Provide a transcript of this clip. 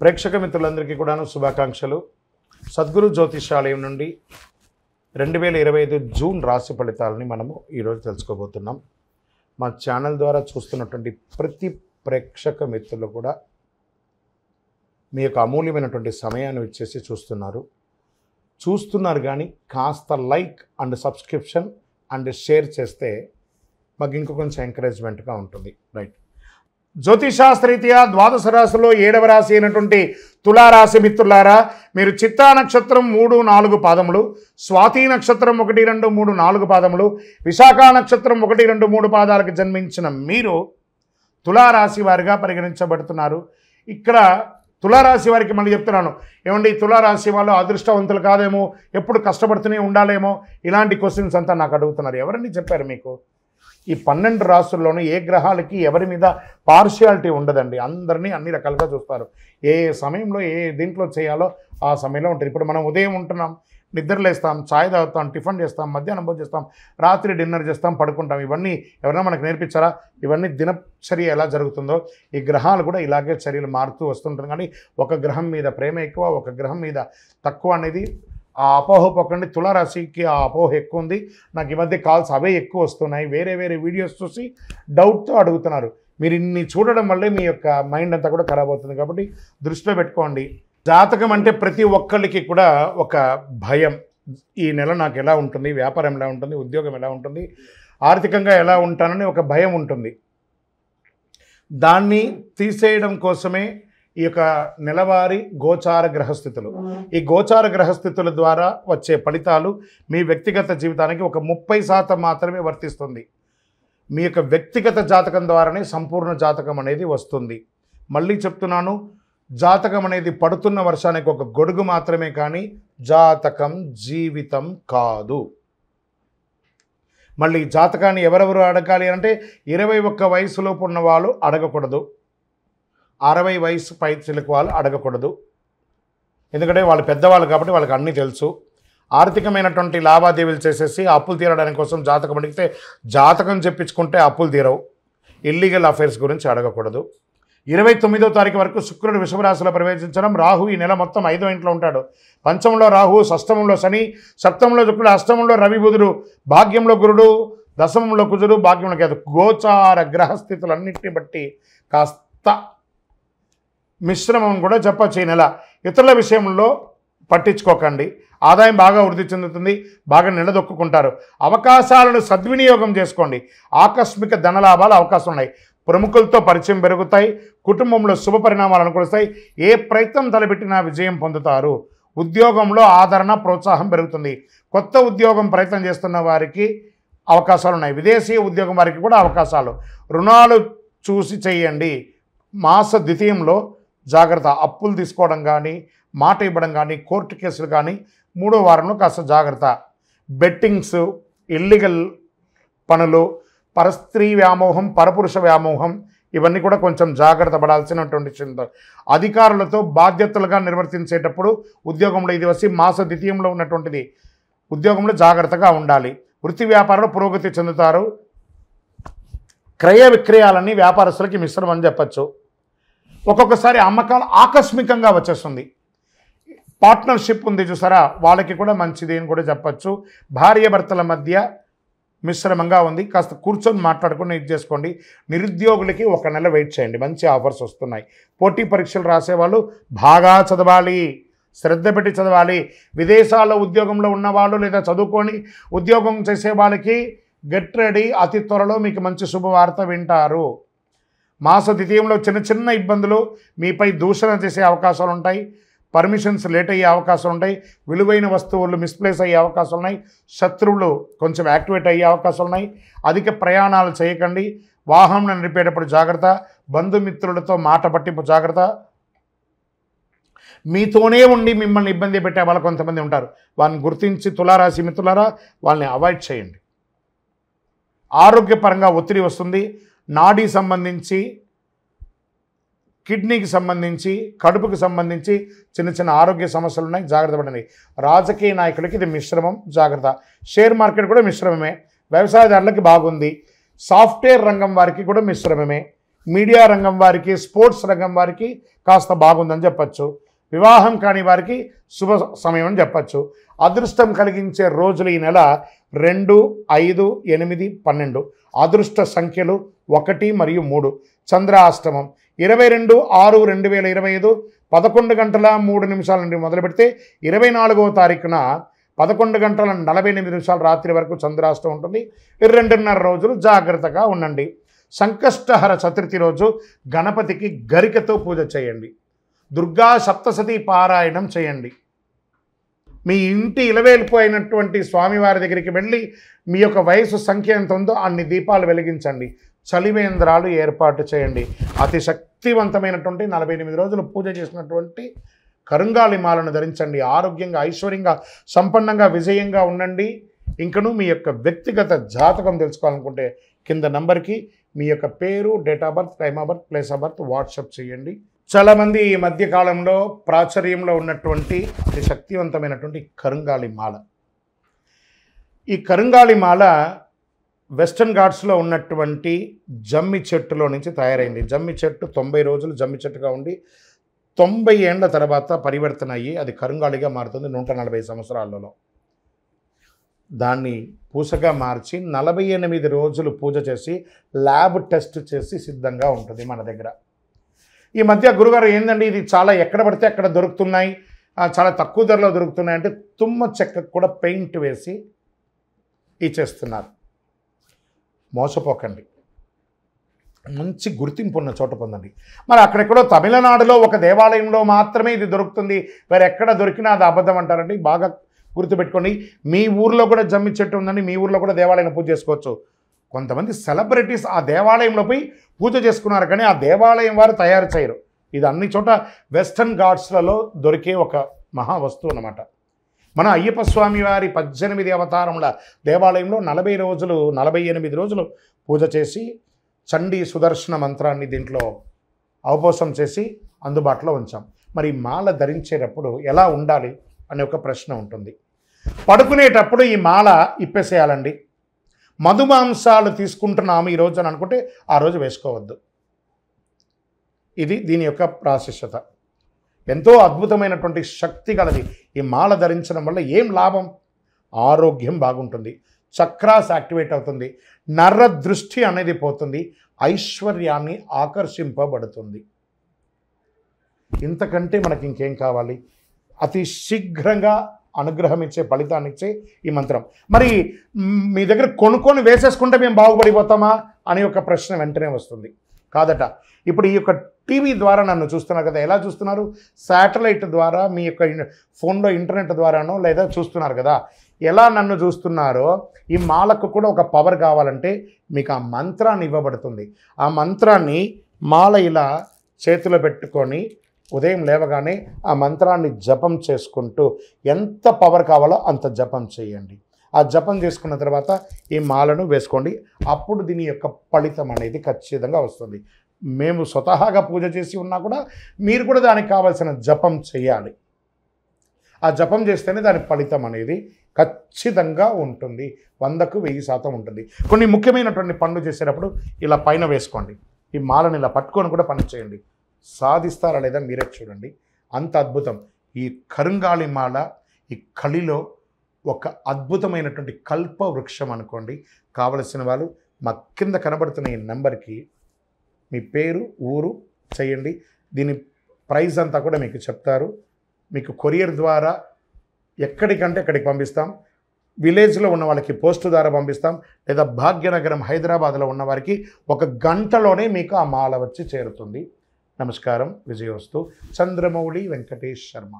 ప్రేక్షక మిత్రులందరికీ కూడాను శుభాకాంక్షలు. సద్గురు జ్యోతిషాలయం నుండి 2025 జూన్ రాశి ఫలితాలని మనము ఈరోజు తెలుసుకోబోతున్నాం. మా ఛానల్ ద్వారా చూస్తున్నటువంటి ప్రతి ప్రేక్షక మిత్రులు కూడా మీ యొక్క అమూల్యమైనటువంటి సమయాన్ని ఇచ్చేసి చూస్తున్నారు కానీ కాస్త like and subscription and share చేస్తే మాకు ఇంకో కొంచెం ఎంకరేజ్మెంట్గా ఉంటుంది. రైట్, జ్యోతిషాస్త్రరీత్యా ద్వాదశ రాశిలో 7వ రాశి అయినటువంటి తులారాశి మిత్రులారా, మీరు చిత్తా నక్షత్రం 3, 4 పాదములు, స్వాతి నక్షత్రం 1, 2, 3, 4 పాదములు, విశాఖ నక్షత్రం 1, 2, 3 పాదాలకు జన్మించిన మీరు తులారాశి వారిగా పరిగణించబడుతున్నారు. ఇక్కడ తులారాశి వారికి మళ్ళీ చెప్తున్నాను, ఏమండి తులారాశి వాళ్ళు అదృష్టవంతులు కాదేమో, ఎప్పుడు కష్టపడుతూనే ఉండాలేమో, ఇలాంటి క్వశ్చన్స్ అంతా నాకు అడుగుతున్నారు. ఎవరండి చెప్పారు మీకు? ఈ 12 రాశుల్లోనూ ఏ గ్రహాలకి ఎవరి మీద పార్షియాలిటీ ఉండదండి. అందరినీ అన్ని రకాలుగా చూస్తారు. ఏ సమయంలో ఏ దీంట్లో చేయాలో ఆ సమయంలో ఉంటుంది. ఇప్పుడు మనం ఉదయం ఉంటున్నాం, నిద్రలేస్తాం, ఛాయ్ తాగుతాం, టిఫిన్ చేస్తాం, మధ్యాహ్నం భోజనం చేస్తాం, రాత్రి డిన్నర్ చేస్తాం, పడుకుంటాం. ఇవన్నీ ఎవరైనా మనకు నేర్పించారా? ఇవన్నీ దినచర్య ఎలా జరుగుతుందో ఈ గ్రహాలు కూడా ఇలాగే చర్యలు మారుతూ వస్తుంటుంది. కానీ ఒక గ్రహం మీద ప్రేమ ఎక్కువ, ఒక గ్రహం మీద తక్కువ అనేది ఆ అపోహ పోకండి. తులారాశికి ఆ అపోహ ఎక్కువ ఉంది. నాకు ఈ మధ్య కాల్స్ అవే ఎక్కువ వస్తున్నాయి. వేరే వీడియోస్ చూసి డౌట్తో అడుగుతున్నారు. మీరు ఇన్ని చూడడం వల్లే మీ యొక్క మైండ్ అంతా కూడా ఖరాబ్ అవుతుంది. కాబట్టి దృష్టిలో పెట్టుకోండి. జాతకం అంటే ప్రతి ఒక్కరికి కూడా ఒక భయం. ఈ నెల నాకు ఎలా ఉంటుంది, వ్యాపారం ఎలా ఉంటుంది, ఉద్యోగం ఎలా ఉంటుంది, ఆర్థికంగా ఎలా ఉంటానని ఒక భయం ఉంటుంది. దాన్ని తీసేయడం కోసమే ఈ యొక్క నెలవారీ గోచార గ్రహస్థితులు. ఈ గోచార గ్రహస్థితుల ద్వారా వచ్చే ఫలితాలు మీ వ్యక్తిగత జీవితానికి ఒక 30% మాత్రమే వర్తిస్తుంది. మీ యొక్క వ్యక్తిగత జాతకం ద్వారానే సంపూర్ణ జాతకం అనేది వస్తుంది. మళ్ళీ చెప్తున్నాను, జాతకం అనేది పడుతున్న వర్షానికి ఒక గొడుగు మాత్రమే, కానీ జాతకం జీవితం కాదు. మళ్ళీ జాతకాన్ని ఎవరెవరు అడగాలి అంటే 21 వయసులోపు ఉన్న వాళ్ళు అడగకూడదు, 60 వయసు పై చిలుకు వాళ్ళు అడగకూడదు. ఎందుకంటే వాళ్ళు పెద్దవాళ్ళు కాబట్టి వాళ్ళకి అన్నీ తెలుసు. ఆర్థికమైనటువంటి లావాదేవీలు చేసేసి అప్పులు తీరడానికి కోసం జాతకం అడిగితే జాతకం చెప్పించుకుంటే అప్పులు తీరవు. ఇల్లీగల్ అఫైర్స్ గురించి అడగకూడదు. 29వ తారీఖు వరకు శుక్రుడు వృషభ రాశిలో ప్రవేశించడం. రాహు ఈ నెల మొత్తం 5వ ఇంట్లో ఉంటాడు. పంచమంలో రాహు, షష్టమంలో శని, సప్తమంలో శుక్రుడు, అష్టమంలో రవి బుధుడు, భాగ్యంలో గురుడు, దశమంలో కుజుడు, భాగ్యంలో కేతు. గోచార గ్రహస్థితులన్నింటిని బట్టి కాస్త మిశ్రమం కూడా చెప్పచ్చు ఈ నెల. ఇతరుల విషయంలో పట్టించుకోకండి. ఆదాయం బాగా వృద్ధి చెందుతుంది, బాగా నిలదొక్కుంటారు. అవకాశాలను సద్వినియోగం చేసుకోండి. ఆకస్మిక ధనలాభాలు అవకాశం ఉన్నాయి. ప్రముఖులతో పరిచయం పెరుగుతాయి. కుటుంబంలో శుభ పరిణామాలు అనుకూలిస్తాయి. ఏ ప్రయత్నం తలపెట్టినా విజయం పొందుతారు. ఉద్యోగంలో ఆదరణ, ప్రోత్సాహం పెరుగుతుంది. కొత్త ఉద్యోగం ప్రయత్నం చేస్తున్న వారికి అవకాశాలు ఉన్నాయి. విదేశీ ఉద్యోగం వారికి కూడా అవకాశాలు. రుణాలు చూసి చేయండి. మాస ద్వితీయంలో జాగ్రత్త. అప్పులు తీసుకోవడం కానీ, మాట ఇవ్వడం కానీ, కోర్టు కేసులు కానీ 3వ వారంలో కాస్త జాగ్రత్త. బెట్టింగ్స్, ఇల్లీగల్ పనులు, పరస్త్రీ వ్యామోహం, పరపురుష వ్యామోహం, ఇవన్నీ కూడా కొంచెం జాగ్రత్త పడాల్సినటువంటి చింత. అధికారులతో బాధ్యతలుగా నిర్వర్తించేటప్పుడు ఉద్యోగంలో ఇది వచ్చి మాస ద్వితీయంలో ఉన్నటువంటిది. ఉద్యోగంలో జాగ్రత్తగా ఉండాలి. వృత్తి వ్యాపారంలో పురోగతి చెందుతారు. క్రయ విక్రయాలన్నీ వ్యాపారస్తులకి మిశ్రమం అని చెప్పచ్చు. ఒక్కొక్కసారి అమ్మకాలు ఆకస్మికంగా వచ్చేస్తుంది. పార్ట్నర్షిప్ ఉంది చూసారా, వాళ్ళకి కూడా మంచిది అని కూడా చెప్పచ్చు. భార్యాభర్తల మధ్య మిశ్రమంగా ఉంది. కాస్త కూర్చొని మాట్లాడుకుని ఇది చేసుకోండి. నిరుద్యోగులకి ఒక నెల వెయిట్ చేయండి, మంచి ఆఫర్స్ వస్తున్నాయి. పోటీ పరీక్షలు రాసేవాళ్ళు బాగా చదవాలి, శ్రద్ధ పెట్టి చదవాలి. విదేశాల్లో ఉద్యోగంలో ఉన్నవాళ్ళు లేదా చదువుకొని ఉద్యోగం చేసే వాళ్ళకి గెట్ రెడీ. అతి త్వరలో మీకు మంచి శుభవార్త వింటారు. మాస ద్వితీయంలో చిన్న ఇబ్బందులు, మీపై దూషణ చేసే అవకాశాలు ఉంటాయి. పర్మిషన్స్ లేట్ అయ్యే అవకాశాలు ఉంటాయి. విలువైన వస్తువులు మిస్ప్లేస్ అయ్యే అవకాశాలు ఉన్నాయి. శత్రువులు కొంచెం యాక్టివేట్ అయ్యే అవకాశాలు ఉన్నాయి. అధిక ప్రయాణాలు చేయకండి. వాహనం నడిపేటప్పుడు జాగ్రత్త. బంధుమిత్రులతో మాట పట్టింపు జాగ్రత్త. మీతోనే ఉండి మిమ్మల్ని ఇబ్బంది పెట్టే వాళ్ళు కొంతమంది ఉంటారు. వాళ్ళని గుర్తించి తులారాశి మిత్రులారా వాళ్ళని అవాయిడ్ చేయండి. ఆరోగ్యపరంగా ఒత్తిడి వస్తుంది. నాడీ సంబంధించి, కిడ్నీకి సంబంధించి, కడుపుకి సంబంధించి చిన్న ఆరోగ్య సమస్యలు ఉన్నాయి, జాగ్రత్త పడండి. రాజకీయ నాయకులకి ఇది మిశ్రమం, జాగ్రత్త. షేర్ మార్కెట్ కూడా మిశ్రమమే. వ్యవసాయదారులకి బాగుంది. సాఫ్ట్వేర్ రంగం వారికి కూడా మిశ్రమమే. మీడియా రంగం వారికి, స్పోర్ట్స్ రంగం వారికి కాస్త బాగుందని చెప్పచ్చు. వివాహం కాని వారికి శుభ సమయం అని చెప్పచ్చు. అదృష్టం కలిగించే రోజులు ఈ నెల 2, 5, 8, 12. అదృష్ట సంఖ్యలు 1 మరియు 3. చంద్రాష్టమం 22/6/2025 11 గంటల 3 నిమిషాల నుండి మొదలు పెడితే 24వ తారీఖున 11 గంటల 48 నిమిషాల రాత్రి వరకు చంద్రాష్టమం ఉంటుంది. 2.5 రోజులు జాగ్రత్తగా ఉండండి. సంకష్టహర చతుర్థి రోజు గణపతికి గరికతో పూజ చేయండి. దుర్గా సప్తశతి పారాయణం చేయండి. మీ ఇంటి ఇలవేలిపోయినటువంటి స్వామివారి దగ్గరికి వెళ్ళి మీ యొక్క వయసు సంఖ్య ఎంత ఉందో అన్ని దీపాలు వెలిగించండి. చలివేంద్రాలు ఏర్పాటు చేయండి. అతి శక్తివంతమైనటువంటి 48 రోజులు పూజ చేసినటువంటి కరుంగాలి మాలను ధరించండి. ఆరోగ్యంగా, ఐశ్వర్యంగా, సంపన్నంగా, విజయంగా ఉండండి. ఇంకను మీ యొక్క వ్యక్తిగత జాతకం తెలుసుకోవాలనుకుంటే కింద నంబర్కి మీ యొక్క పేరు, date of birth, time of birth, place of birth WhatsApp చేయండి. చాలామంది ఈ మధ్యకాలంలో ప్రాచుర్యంలో ఉన్నటువంటి అతి శక్తివంతమైనటువంటి కరుంగాలి మాల. ఈ కరుంగాలి మాల వెస్టర్న్ ఘాట్స్లో ఉన్నటువంటి జమ్మి చెట్టులో నుంచి తయారైంది. జమ్మి చెట్టు 90 రోజులు జమ్మి చెట్టుగా ఉండి 90 ఏళ్ల తర్వాత పరివర్తన అయ్యి అది కరుంగాలిగా మారుతుంది 140 సంవత్సరాలలో. దాన్ని పూసగా మార్చి 48 రోజులు పూజ చేసి ల్యాబ్ టెస్ట్ చేసి సిద్ధంగా ఉంటుంది మన దగ్గర. ఈ మధ్య గురుగారు ఏందండి ఇది చాలా ఎక్కడ పడితే అక్కడ దొరుకుతున్నాయి, చాలా తక్కువ ధరలో దొరుకుతున్నాయి అంటే తుమ్మ చెక్కకు కూడా పెయింట్ వేసి ఇచ్చేస్తున్నారు. మోసపోకండి. మంచి గుర్తింపు ఉన్న చోట పొందండి. మరి అక్కడెక్కడో తమిళనాడులో ఒక దేవాలయంలో మాత్రమే ఇది దొరుకుతుంది, వేరే ఎక్కడ దొరికినా అది అబద్ధం అంటారండి. బాగా గుర్తుపెట్టుకోండి. మీ ఊర్లో కూడా జమ్మి చెట్టు ఉందండి, మీ ఊర్లో కూడా దేవాలయం పూజ చేసుకోవచ్చు. కొంతమంది సెలబ్రిటీస్ ఆ దేవాలయంలో పోయి పూజ చేసుకున్నారు, కానీ ఆ దేవాలయం వారు తయారు చేయరు. ఇది అన్ని చోట వెస్టర్న్ ఘాట్స్లలో దొరికే ఒక మహా వస్తువు అన్నమాట. మన అయ్యప్ప స్వామి వారి 18 అవతారముల దేవాలయంలో 48 రోజులు పూజ చేసి చండీ సుదర్శన మంత్రాన్ని దీంట్లో అవపోసం చేసి అందుబాటులో ఉంచాం. మరి మాల ధరించేటప్పుడు ఎలా ఉండాలి అనే ఒక ప్రశ్న ఉంటుంది. పడుకునేటప్పుడు ఈ మాల ఇప్పేసేయాలండి. మధుమాంసాలు తీసుకుంటున్నాము ఈరోజు అని అనుకుంటే ఆ రోజు వేసుకోవద్దు. ఇది దీని యొక్క ప్రాశస్యత. ఎంతో అద్భుతమైనటువంటి శక్తి కలది. ఈ మాల ధరించడం వల్ల ఏం లాభం? ఆరోగ్యం బాగుంటుంది, చక్రాస్ యాక్టివేట్ అవుతుంది, నర్ర దృష్టి అనేది పోతుంది, ఐశ్వర్యాన్ని ఆకర్షింపబడుతుంది. ఇంతకంటే మనకి ఇంకేం కావాలి? అతి శీఘ్రంగా అనుగ్రహం ఇచ్చే, ఫలితాన్ని ఇచ్చే ఈ మంత్రం. మరి మీ దగ్గర కొనుక్కొని వేసేసుకుంటే మేము బాగుపడిపోతామా అనే ఒక ప్రశ్న వెంటనే వస్తుంది. కాదట. ఇప్పుడు ఈ యొక్క టీవీ ద్వారా నన్ను చూస్తున్నారు కదా, ఎలా చూస్తున్నారు? శాటిలైట్ ద్వారా మీ యొక్క ఫోన్లో ఇంటర్నెట్ ద్వారానో లేదా చూస్తున్నారు కదా. ఎలా నన్ను చూస్తున్నారో ఈ మాలకు కూడా ఒక పవర్ కావాలంటే మీకు ఆ మంత్రాన్ని ఇవ్వబడుతుంది. ఆ మంత్రాన్ని మాల ఇలా చేతిలో పెట్టుకొని ఉదయం లేవగానే ఆ మంత్రాన్ని జపం చేసుకుంటూ ఎంత పవర్ కావాలో అంత జపం చేయండి. ఆ జపం చేసుకున్న తర్వాత ఈ మాలను వేసుకోండి. అప్పుడు దీని యొక్క ఫలితం అనేది ఖచ్చితంగా వస్తుంది. మేము స్వతహాగా పూజ చేసి ఉన్నా కూడా మీరు కూడా దానికి కావాల్సిన జపం చేయాలి. ఆ జపం చేస్తేనే దాని ఫలితం అనేది ఖచ్చితంగా ఉంటుంది. 100కు 1000% ఉంటుంది. కొన్ని ముఖ్యమైనటువంటి పనులు చేసేటప్పుడు ఇలా పైన వేసుకోండి. ఈ మాలను ఇలా పట్టుకొని కూడా పని చేయండి. సాధిస్తారా లేదా మీరే చూడండి. అంత అద్భుతం. ఈ కరుంగాలి మాల ఈ కలిలో ఒక అద్భుతమైనటువంటి కల్ప వృక్షం అనుకోండి. కావలసిన వాళ్ళు మా కింద కనబడుతున్న ఈ నెంబర్కి మీ పేరు, ఊరు చేయండి. దీని ప్రైస్ అంతా కూడా మీకు చెప్తారు. మీకు కొరియర్ ద్వారా ఎక్కడికంటే అక్కడికి పంపిస్తాం. విలేజ్లో ఉన్న వాళ్ళకి పోస్టు ద్వారా పంపిస్తాం. లేదా భాగ్యనగరం హైదరాబాద్లో ఉన్న వారికి 1 గంటలోనే మీకు ఆ మాల వచ్చి చేరుతుంది. నమస్కారం. విజయోస్తు. చంద్రమౌళి వెంకటేష్ శర్మ.